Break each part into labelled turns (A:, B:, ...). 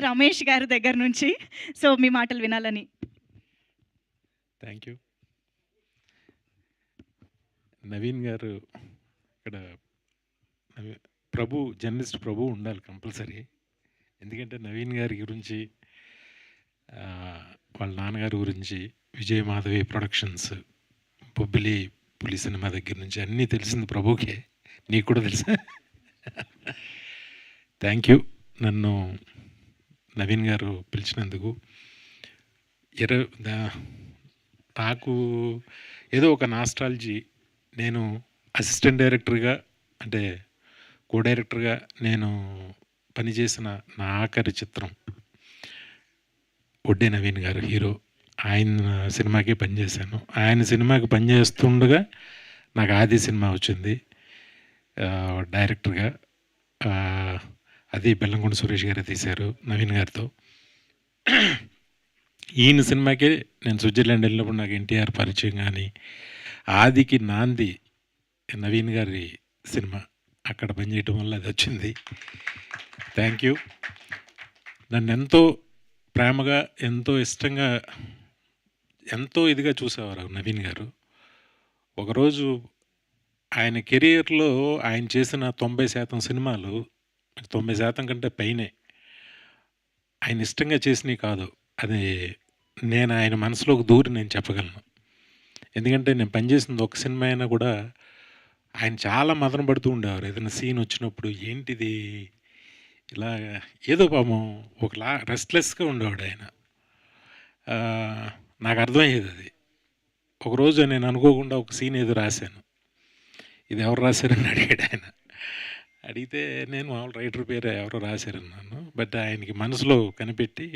A: రమేష్ గారి దగ్గర నుంచి. సో, మీ మాటలు వినాలని.
B: Thank you. నవీన్ గారు ఇక్కడ జర్నలిస్ట్ ప్రభు ఉండాలి కంపల్సరీ. ఎందుకంటే నవీన్ గారి గురించి వాళ్ళ నాన్నగారి గురించి విజయ్ మాధవి ప్రొడక్షన్స్, బొబ్బిలి పులి సినిమా దగ్గర నుంచి అన్నీ తెలిసింది ప్రభుకే. నీకు కూడా తెలుసా? థ్యాంక్ యూ నన్ను నవీన్ గారు పిలిచినందుకు. నాకు ఏదో ఒక నాస్టాలజీ. నేను అసిస్టెంట్ డైరెక్టర్గా, అంటే కో డైరెక్టర్గా నేను పనిచేసిన నా ఆఖరి చిత్రం ఒడ్డే నవీన్ గారు హీరో. ఆయన సినిమాకే పనిచేశాను. ఆయన సినిమాకి పనిచేస్తుండగా నాకు ఆది సినిమా వచ్చింది డైరెక్టర్గా. అది బెల్లంకొండ సురేష్ గారే తీశారు నవీన్ గారితో. ఈయన సినిమాకే నేను స్విట్జర్లాండ్ వెళ్ళినప్పుడు నాకు ఎన్టీఆర్ పరిచయం. కానీ ఆదికి నాంది నవీన్ గారి సినిమా. అక్కడ పనిచేయటం వల్ల అది వచ్చింది. Thank you. నన్ను ఎంతో ప్రేమగా, ఎంతో ఇష్టంగా, ఎంతో ఇదిగా చూసేవారు నవీన్ గారు. ఒకరోజు ఆయన కెరియర్లో ఆయన చేసిన 90% సినిమాలు, 90% కంటే పైనే ఆయన ఇష్టంగా చేసినవి కాదు. అది నేను ఆయన మనసులోకి దూరి నేను చెప్పగలను. ఎందుకంటే నేను పనిచేసింది ఒక సినిమా అయినా కూడా ఆయన చాలా మదన పడుతూ ఉండేవారు. ఏదైనా సీన్ వచ్చినప్పుడు ఏంటిది ఇలా ఏదో పాపం ఒకలా రెస్ట్లెస్గా ఉండేవాడు ఆయన. నాకు అర్థమయ్యేది అది. ఒకరోజు నేను అనుకోకుండా ఒక సీన్ ఏదో రాశాను. ఇది ఎవరు రాశారని అడిగాడు ఆయన. అడిగితే నేను మామూలు రైటర్ పేరు ఎవరో రాశారన్నాను. బట్ ఆయనకి మనసులో కనిపెట్టి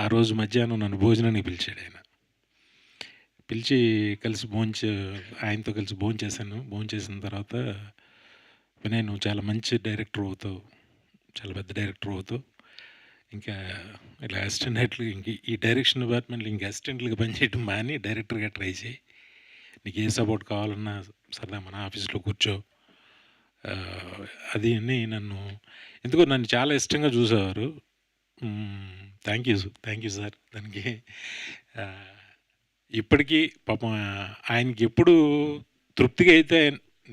B: ఆ రోజు మధ్యాహ్నం నన్ను భోజనానికి పిలిచాడు ఆయన. పిలిచి కలిసి ఆయనతో కలిసి భోంచేశాను. భోంచేసిన తర్వాత, వినయ్ నువ్వు చాలా మంచి డైరెక్టర్ అవుతావు, చాలా పెద్ద డైరెక్టర్ అవుతావు, ఇంకా ఇలా అసిస్టెంట్లు ఇంక ఈ డైరెక్షన్ డిపార్ట్మెంట్లో ఇంకా అసిస్టెంట్లుగా పనిచేయడం మాని డైరెక్టర్గా ట్రై చేయి. నీకు ఏ సపోర్ట్ కావాలన్నా సరదా మన ఆఫీస్లో కూర్చో, అది అని నన్ను ఎందుకో నన్ను చాలా ఇష్టంగా చూసేవారు. Thank you sir. దానికి ఇప్పటికీ పాపం ఆయనకి ఎప్పుడు తృప్తిగా అయితే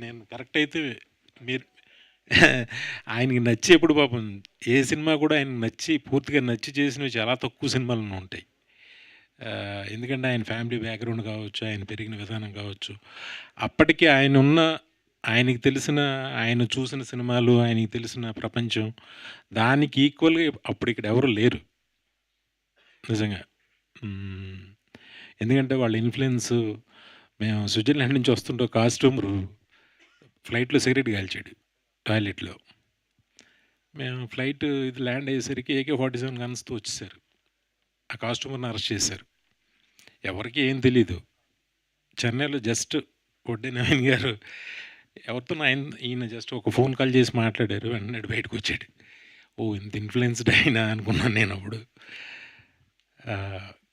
B: నేను కరెక్ట్ అయితే మీరు ఆయనకి నచ్చి ఎప్పుడు పాపం ఏ సినిమా కూడా ఆయనకు నచ్చి పూర్తిగా నచ్చి చేసినవి చాలా తక్కువ సినిమాలు ఉంటాయి. ఎందుకంటే ఆయన ఫ్యామిలీ బ్యాక్గ్రౌండ్ కావచ్చు, ఆయన పెరిగిన విధానం కావచ్చు, అప్పటికి ఆయనకి తెలిసిన, ఆయన చూసిన సినిమాలు, ఆయనకి తెలిసిన ప్రపంచం, దానికి ఈక్వల్గా అప్పుడు ఇక్కడ ఎవరు లేరు నిజంగా. ఎందుకంటే వాళ్ళ ఇన్ఫ్లుయెన్స్. మేము స్విట్జర్లాండ్ నుంచి వస్తుంటే కాస్ట్యూమరు ఫ్లైట్లో సిగరెట్ కాల్చాడు టాయిలెట్లో. మేము ఫ్లైట్ ఇది ల్యాండ్ అయ్యేసరికి AK-47 గన్స్తో వచ్చేసారు. ఆ కాస్ట్యూమర్ని అరెస్ట్ చేశారు. ఎవరికి ఏం తెలీదు. చెన్నైలో జస్ట్ ఒడ్డే నవీన్ గారు ఎవరితో ఈయన జస్ట్ ఒక ఫోన్ కాల్ చేసి మాట్లాడారు. వెంటనే బయటకు వచ్చాడు. ఓ ఇంత ఇన్ఫ్లుయెన్స్డ్ అయినా అనుకున్నాను నేను అప్పుడు.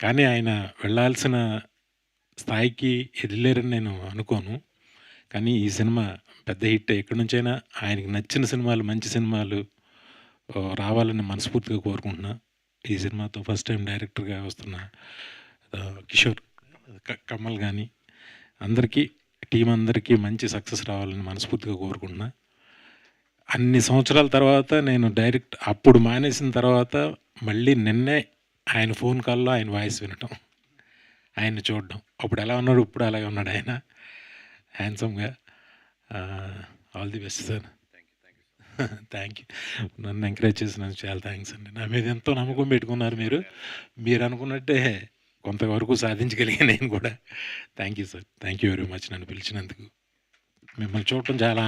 B: కానీ ఆయన వెళ్ళాల్సిన స్థాయికి ఎదిలేరని నేను అనుకోను. కానీ ఈ సినిమా పెద్ద హిట్. ఎక్కడి నుంచైనా ఆయనకి నచ్చిన సినిమాలు, మంచి సినిమాలు రావాలని మనస్ఫూర్తిగా కోరుకుంటున్నా. ఈ సినిమాతో ఫస్ట్ టైం డైరెక్టర్గా వస్తున్న కిషోర్, కమల్ కానీ అందరికీ, టీం అందరికీ మంచి సక్సెస్ రావాలని మనస్ఫూర్తిగా కోరుకుంటున్నా. అన్ని సంవత్సరాల తర్వాత నేను అప్పుడు మానేసిన తర్వాత మళ్ళీ నిన్నే ఆయన ఫోన్ కాల్లో ఆయన వాయిస్ వినటం, ఆయన్ని చూడడం. అప్పుడు ఎలా ఉన్నాడు, ఇప్పుడు అలాగే ఉన్నాడు ఆయన హ్యాండ్సమ్గా. All the best sir. Thank you. నన్ను ఎంకరేజ్ చేసినందుకు చాలా థ్యాంక్స్ అండి. నా మీద ఎంతో నమ్మకం పెట్టుకున్నారు మీరు అనుకున్నట్టే కొంతవరకు సాధించగలిగా నేను కూడా. Thank you sir. Thank you very much నన్ను పిలిచినందుకు. మిమ్మల్ని చూడటం చాలా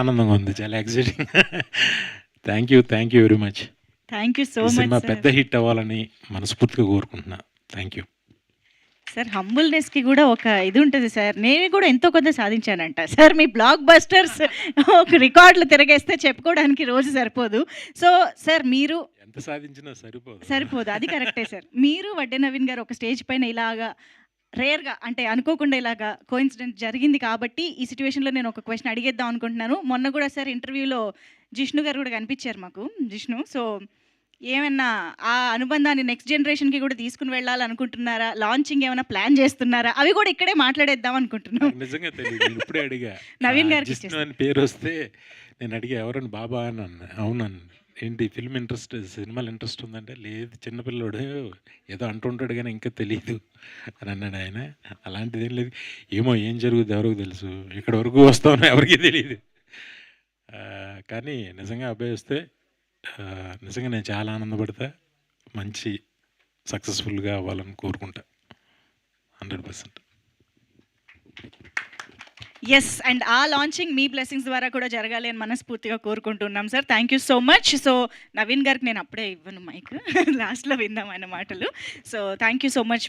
B: ఆనందంగా ఉంది. చాలా exciting. Thank you very much.
A: Thank you so much.
B: Cinema పెద్ద హిట్ అవ్వాలని మనస్ఫూర్తిగా కోరుకుంటున్నా. Thank you
A: sir. హంబుల్నెస్కి కూడా ఒక ఇది ఉంటుంది సార్. నేను కూడా ఎంతో కొంత సాధించానంట సార్. మీ బ్లాక్ బస్టర్స్ ఒక రికార్డులు తిరగేస్తే చెప్పుకోవడానికి రోజు సరిపోదు. సో సార్, మీరు
B: ఎంత సాధించినా
A: సరిపోదు. అది కరెక్టే సార్. మీరు వడ్డే నవీన్ గారు ఒక స్టేజ్ పైన ఇలాగా రేర్గా, అంటే అనుకోకుండా ఇలాగా కోఇన్సిడెంట్ జరిగింది కాబట్టి ఈ సిచ్యువేషన్లో నేను ఒక క్వశ్చన్ అడిగేద్దాం అనుకుంటున్నాను. మొన్న కూడా సార్ ఇంటర్వ్యూలో జిష్ణు గారు కూడా కనిపించారు మాకు, జిష్ణు. సో ఏమన్నా ఆ అనుబంధాన్ని నెక్స్ట్ జనరేషన్‌కి కూడా తీసుకొని వెళ్ళాలనుకుంటున్నారా? లాంచింగ్ ఏమైనా ప్లాన్ చేస్తున్నారా? అవి కూడా ఇక్కడే మాట్లాడేద్దాం అనుకుంటున్నాం.
B: నాకు నిజంగా తెలీదు. నేను ఇప్పుడే అడిగా.
A: నవీన్ గారికి
B: జిష్ణు
A: ఇచ్చేస్తా.
B: అని పేరొస్తే నేను అడిగా ఎవరని బాబా అని అన్నా. అవునన్నా. ఏంటి ఫిల్మ్ ఇంట్రెస్ట్, సినిమాలు ఇంట్రెస్ట్ ఉందంటే, లేదు చిన్న పిల్లోడు ఏదో అంటుంటాడు గానీ ఇంకా తెలీదు అని అన్నాడు ఆయన. అలాంటిదేం లేదు. ఏమో ఏం జరుగుద్దో ఎవరికి తెలుసు. ఇక్కడి వరకు వస్తామో ఎవరికీ తెలీదు. కానీ నిజంగా అబ్బాయి వస్తే నిజంగా నేను చాలా ఆనందపడతా. మంచి సక్సెస్‌ఫుల్‌గా అవ్వాలని కోరుకుంటా 100%.
A: యెస్. అండ్ ఆ లాంచింగ్ మీ బ్లెస్సింగ్స్ ద్వారా కూడా జరగాలి అని మనస్ఫూర్తిగా కోరుకుంటున్నాం sir. Thank you so much. So Naveen గారికి నేను అప్పుడే ఇవ్వను మైక్. లాస్ట్‌లో విందాం ఆయన మాటలు. So thank you so much.